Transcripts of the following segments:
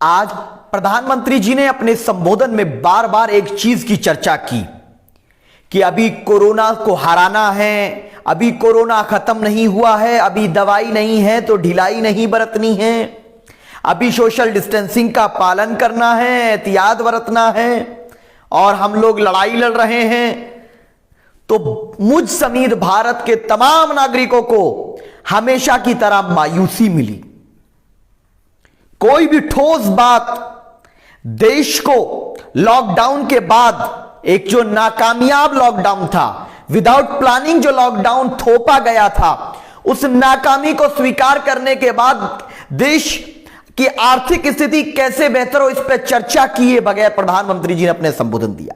आज प्रधानमंत्री जी ने अपने संबोधन में बार बार एक चीज की चर्चा की कि अभी कोरोना को हराना है, अभी कोरोना खत्म नहीं हुआ है, अभी दवाई नहीं है तो ढिलाई नहीं बरतनी है, अभी सोशल डिस्टेंसिंग का पालन करना है, एहतियात बरतना है और हम लोग लड़ाई लड़ रहे हैं। तो मुझ समेत भारत के तमाम नागरिकों को हमेशा की तरह मायूसी मिली। कोई भी ठोस बात देश को लॉकडाउन के बाद, एक जो नाकामयाब लॉकडाउन था, विदाउट प्लानिंग जो लॉकडाउन थोपा गया था, उस नाकामी को स्वीकार करने के बाद देश की आर्थिक स्थिति कैसे बेहतर हो, इस पर चर्चा किए बगैर प्रधानमंत्री जी ने अपने संबोधन दिया।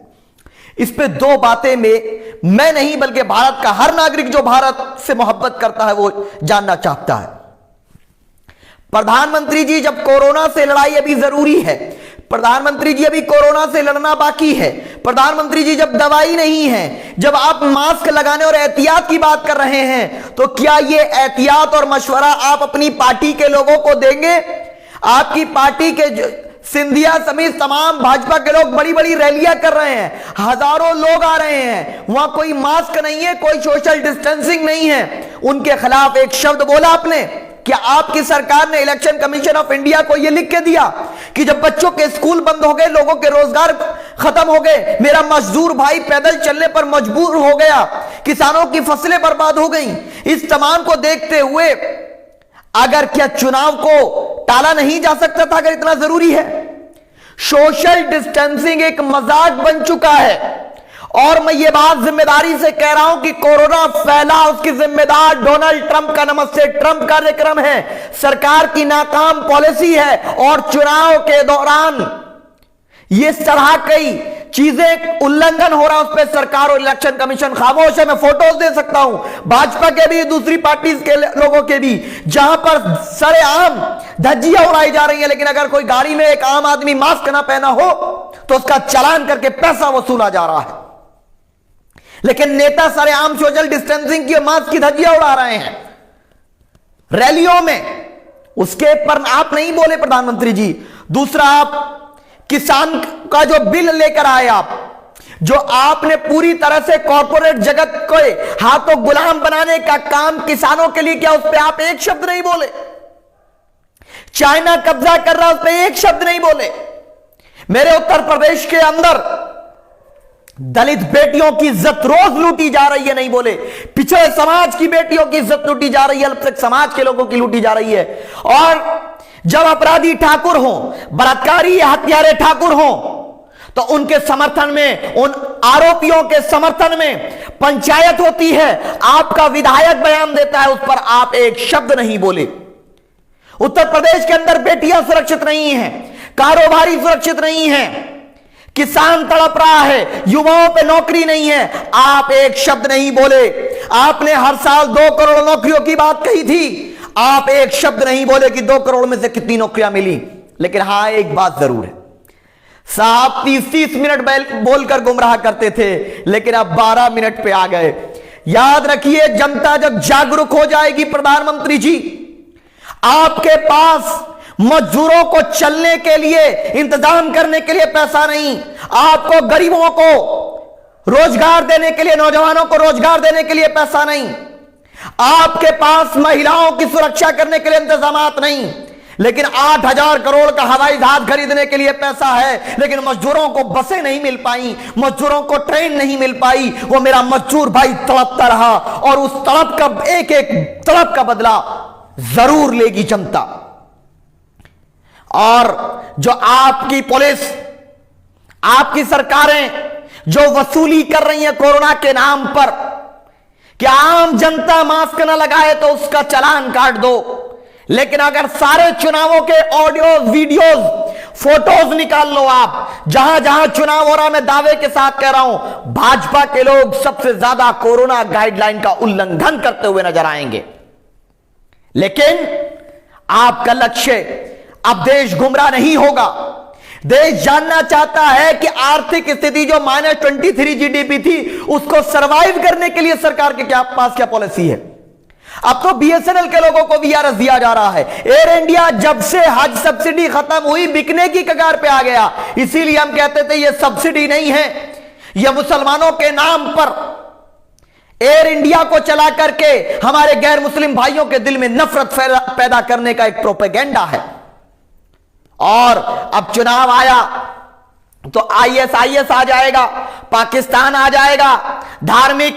इस पे दो बातें में मैं नहीं बल्कि भारत का हर नागरिक जो भारत से मोहब्बत करता है वो जानना चाहता है। प्रधानमंत्री जी, जब कोरोना से लड़ाई अभी जरूरी है, प्रधानमंत्री जी अभी कोरोना से लड़ना बाकी है, प्रधानमंत्री जी जब दवाई नहीं है, जब आप मास्क लगाने और एहतियात की बात कर रहे हैं, तो क्या ये एहतियात और मशवरा आप अपनी पार्टी के लोगों को देंगे? आपकी पार्टी के सिंधिया समेत तमाम भाजपा के लोग बड़ी बड़ी रैलियां कर रहे हैं, हजारों लोग आ रहे हैं, वहां कोई मास्क नहीं है, कोई सोशल डिस्टेंसिंग नहीं है, उनके खिलाफ एक शब्द बोला आपने? क्या आपकी सरकार ने इलेक्शन कमीशन ऑफ इंडिया को यह लिख के दिया कि जब बच्चों के स्कूल बंद हो गए, लोगों के रोजगार खत्म हो गए, मेरा मजदूर भाई पैदल चलने पर मजबूर हो गया, किसानों की फसलें बर्बाद हो गई, इस तमाम को देखते हुए अगर क्या चुनाव को टाला नहीं जा सकता था? अगर इतना जरूरी है? सोशल डिस्टेंसिंग एक मजाक बन चुका है और मैं ये बात जिम्मेदारी से कह रहा हूं कि कोरोना फैला उसकी जिम्मेदार डोनाल्ड ट्रंप का नमस्ते ट्रंप कार्यक्रम है, सरकार की नाकाम पॉलिसी है और चुनाव के दौरान ये तरह कई चीजें उल्लंघन हो रहा है, उस पर सरकार और इलेक्शन कमीशन खामोश है। मैं फोटोज दे सकता हूं भाजपा के भी, दूसरी पार्टी के लोगों के भी, जहां पर सरेआम धज्जियां उड़ाई जा रही है, लेकिन अगर कोई गाड़ी में एक आम आदमी मास्क ना पहना हो तो उसका चालान करके पैसा वसूला जा रहा है। लेकिन नेता सरेआम सोशल डिस्टेंसिंग की मास्क की धज्जियां उड़ा रहे हैं रैलियों में, उसके पर आप नहीं बोले प्रधानमंत्री जी। दूसरा, आप किसान का जो बिल लेकर आए, आप जो आपने पूरी तरह से कॉर्पोरेट जगत को हाथों गुलाम बनाने का काम किसानों के लिए किया, उस पर आप एक शब्द नहीं बोले। चाइना कब्जा कर रहा, उस पर एक शब्द नहीं बोले। मेरे उत्तर प्रदेश के अंदर दलित बेटियों की इज्जत रोज लूटी जा रही है, नहीं बोले। पिछड़े समाज की बेटियों की इज्जत लूटी जा रही है, अल्पसंख्यक समाज के लोगों की लूटी जा रही है। और जब अपराधी ठाकुर हो, बलात्कारी या हत्यारे ठाकुर हो, तो उनके समर्थन में, उन आरोपियों के समर्थन में पंचायत होती है, आपका विधायक बयान देता है, उस पर आप एक शब्द नहीं बोले। उत्तर प्रदेश के अंदर बेटियां सुरक्षित नहीं हैं, कारोबारी सुरक्षित नहीं हैं, किसान तड़प रहा है, युवाओं पे नौकरी नहीं है, आप एक शब्द नहीं बोले। आपने हर साल 2 करोड़ नौकरियों की बात कही थी, आप एक शब्द नहीं बोले कि 2 करोड़ में से कितनी नौकरियां मिली। लेकिन हां, एक बात जरूर है, साहब 30-30 मिनट बोलकर गुमराह करते थे, लेकिन अब 12 मिनट पे आ गए। याद रखिए, जनता जब जागरूक हो जाएगी प्रधानमंत्री जी, आपके पास मजदूरों को चलने के लिए, इंतजाम करने के लिए पैसा नहीं, आपको गरीबों को रोजगार देने के लिए, नौजवानों को रोजगार देने के लिए पैसा नहीं, आपके पास महिलाओं की सुरक्षा करने के लिए इंतजामात नहीं, लेकिन 8,000 करोड़ का हवाई जहाज खरीदने के लिए पैसा है, लेकिन मजदूरों को बसें नहीं मिल पाई, मजदूरों को ट्रेन नहीं मिल पाई। वो मेरा मजदूर भाई तड़पता रहा और उस तड़प का एक एक तड़प का बदला जरूर लेगी जनता। और जो आपकी पुलिस, आपकी सरकारें जो वसूली कर रही हैं कोरोना के नाम पर, कि आम जनता मास्क न लगाए तो उसका चालान काट दो, लेकिन अगर सारे चुनावों के ऑडियो, वीडियोस, फोटोज निकाल लो, आप जहां जहां चुनाव हो रहा, मैं दावे के साथ कह रहा हूं, भाजपा के लोग सबसे ज्यादा कोरोना गाइडलाइन का उल्लंघन करते हुए नजर आएंगे। लेकिन आपका लक्ष्य, अब देश गुमराह नहीं होगा। देश जानना चाहता है कि आर्थिक स्थिति जो -23 जीडीपी थी, उसको सरवाइव करने के लिए सरकार के पास क्या पॉलिसी है। अब तो बीएसएनएल के लोगों को वीआरएस दिया जा रहा है। एयर इंडिया जब से हज सब्सिडी खत्म हुई बिकने की कगार पे आ गया। इसीलिए हम कहते थे ये सब्सिडी नहीं है, यह मुसलमानों के नाम पर एयर इंडिया को चला करके हमारे गैर मुस्लिम भाइयों के दिल में नफरत पैदा करने का एक प्रोपेगेंडा है। और अब चुनाव आया तो आईएसआईएस आ जाएगा, पाकिस्तान आ जाएगा, धार्मिक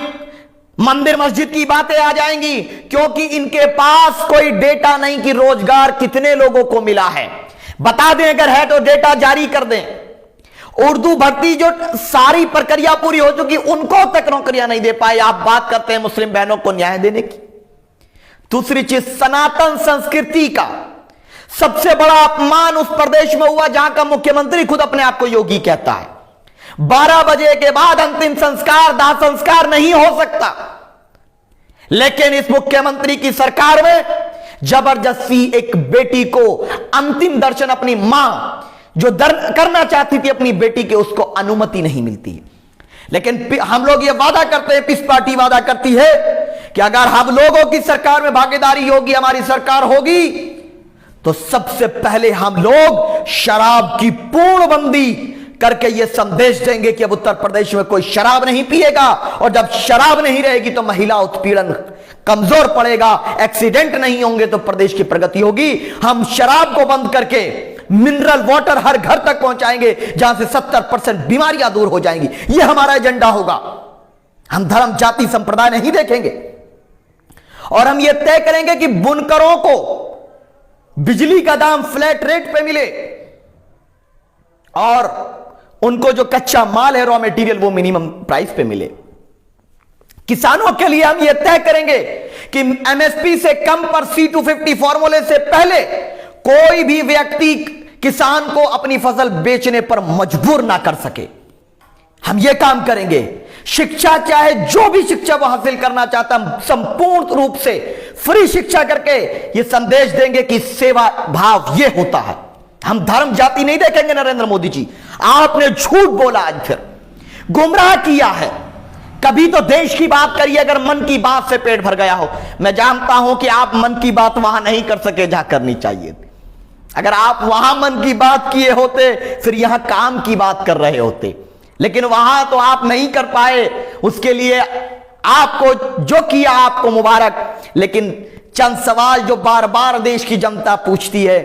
मंदिर मस्जिद की बातें आ जाएंगी, क्योंकि इनके पास कोई डेटा नहीं कि रोजगार कितने लोगों को मिला है। बता दें अगर है तो डेटा जारी कर दें। उर्दू भर्ती जो सारी प्रक्रिया पूरी हो चुकी, उनको तक नौकरियां नहीं दे पाए। आप बात करते हैं मुस्लिम बहनों को न्याय देने की। दूसरी चीज, सनातन संस्कृति का सबसे बड़ा अपमान उस प्रदेश में हुआ जहां का मुख्यमंत्री खुद अपने आप को योगी कहता है। 12 बजे के बाद अंतिम संस्कार, दाह संस्कार नहीं हो सकता। लेकिन इस मुख्यमंत्री की सरकार में जबरदस्ती एक बेटी को अंतिम दर्शन अपनी मां जो करना चाहती थी अपनी बेटी के, उसको अनुमति नहीं मिलती है। लेकिन हम लोग ये वादा करते हैं, पीस पार्टी वादा करती है कि अगर हम लोगों की सरकार में भागीदारी होगी, हमारी सरकार होगी, तो सबसे पहले हम लोग शराब की पूर्णबंदी करके यह संदेश देंगे कि अब उत्तर प्रदेश में कोई शराब नहीं पिएगा। और जब शराब नहीं रहेगी तो महिला उत्पीड़न कमजोर पड़ेगा, एक्सीडेंट नहीं होंगे तो प्रदेश की प्रगति होगी। हम शराब को बंद करके मिनरल वाटर हर घर तक पहुंचाएंगे, जहां से 70% बीमारियां दूर हो जाएंगी। यह हमारा एजेंडा होगा। हम धर्म, जाति, संप्रदाय नहीं देखेंगे। और हम यह तय करेंगे कि बुनकरों को बिजली का दाम फ्लैट रेट पे मिले और उनको जो कच्चा माल है, रॉ मटेरियल, वो मिनिमम प्राइस पे मिले। किसानों के लिए हम यह तय करेंगे कि एमएसपी से कम पर C250 फॉर्मूले से पहले कोई भी व्यक्ति किसान को अपनी फसल बेचने पर मजबूर ना कर सके। हम यह काम करेंगे। शिक्षा, चाहे जो भी शिक्षा वो हासिल करना चाहता, हम संपूर्ण रूप से फ्री शिक्षा करके यह संदेश देंगे कि सेवा भाव यह होता है। हम धर्म जाति नहीं देखेंगे। नरेंद्र मोदी जी, आपने झूठ बोला, आज फिर गुमराह किया है। कभी तो देश की बात करिए अगर मन की बात से पेट भर गया हो। मैं जानता हूं कि आप मन की बात वहां नहीं कर सके जहां करनी चाहिए। अगर आप वहां मन की बात किए होते फिर यहां काम की बात कर रहे होते, लेकिन वहां तो आप नहीं कर पाए। उसके लिए आपको जो किया आपको मुबारक। लेकिन चंद सवाल जो बार बार देश की जनता पूछती है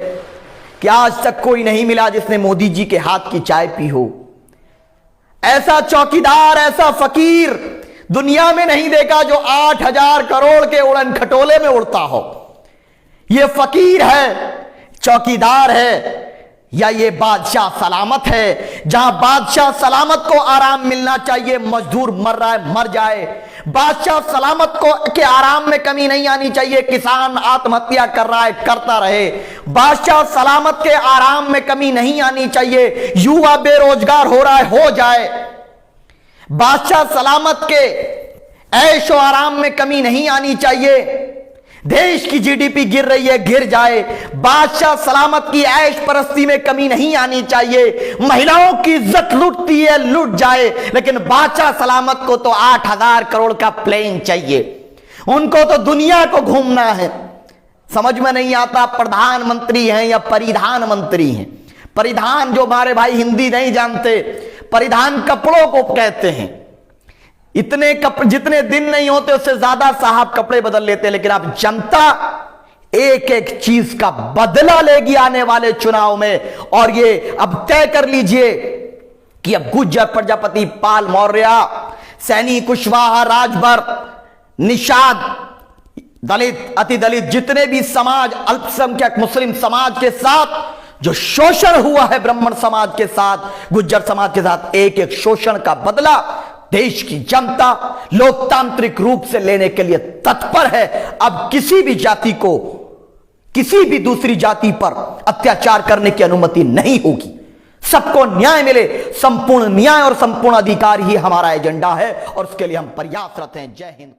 कि आज तक कोई नहीं मिला जिसने मोदी जी के हाथ की चाय पी हो। ऐसा चौकीदार, ऐसा फकीर दुनिया में नहीं देखा जो 8,000 करोड़ के उड़न खटोले में उड़ता हो। यह फकीर है, चौकीदार है, या ये बादशाह सलामत है? जहां बादशाह सलामत को आराम मिलना चाहिए, मजदूर मर रहा है मर जाए। बादशाह सलामत को के आराम में कमी नहीं आनी चाहिए, किसान आत्महत्या कर रहा है करता रहे। बादशाह सलामत के आराम में कमी नहीं आनी चाहिए, युवा बेरोजगार हो रहा है हो जाए। बादशाह सलामत के ऐशो आराम में कमी नहीं आनी चाहिए। देश की जीडीपी गिर रही है गिर जाए, बादशाह सलामत की ऐश परस्ती में कमी नहीं आनी चाहिए। महिलाओं की इज्जत लुटती है लुट जाए, लेकिन बादशाह सलामत को तो 8,000 करोड़ का प्लेन चाहिए। उनको तो दुनिया को घूमना है। समझ में नहीं आता प्रधानमंत्री हैं या परिधान मंत्री हैं। परिधान, जो हमारे भाई हिंदी नहीं जानते, परिधान कपड़ों को कहते हैं। इतने कपड़े जितने दिन नहीं होते उससे ज्यादा साहब कपड़े बदल लेते हैं। लेकिन अब जनता एक एक चीज का बदला लेगी आने वाले चुनाव में। और ये अब तय कर लीजिए कि अब गुज्जर, प्रजापति, पाल, मौर्य, सैनी, कुशवाहा, राजभर, निषाद, दलित, अति दलित, जितने भी समाज, अल्पसंख्यक मुस्लिम समाज के साथ जो शोषण हुआ है, ब्राह्मण समाज के साथ, गुज्जर समाज के साथ, एक एक शोषण का बदला देश की जनता लोकतांत्रिक रूप से लेने के लिए तत्पर है। अब किसी भी जाति को किसी भी दूसरी जाति पर अत्याचार करने की अनुमति नहीं होगी। सबको न्याय मिले, संपूर्ण न्याय और संपूर्ण अधिकार ही हमारा एजेंडा है और उसके लिए हम प्रयासरत हैं। जय हिंद।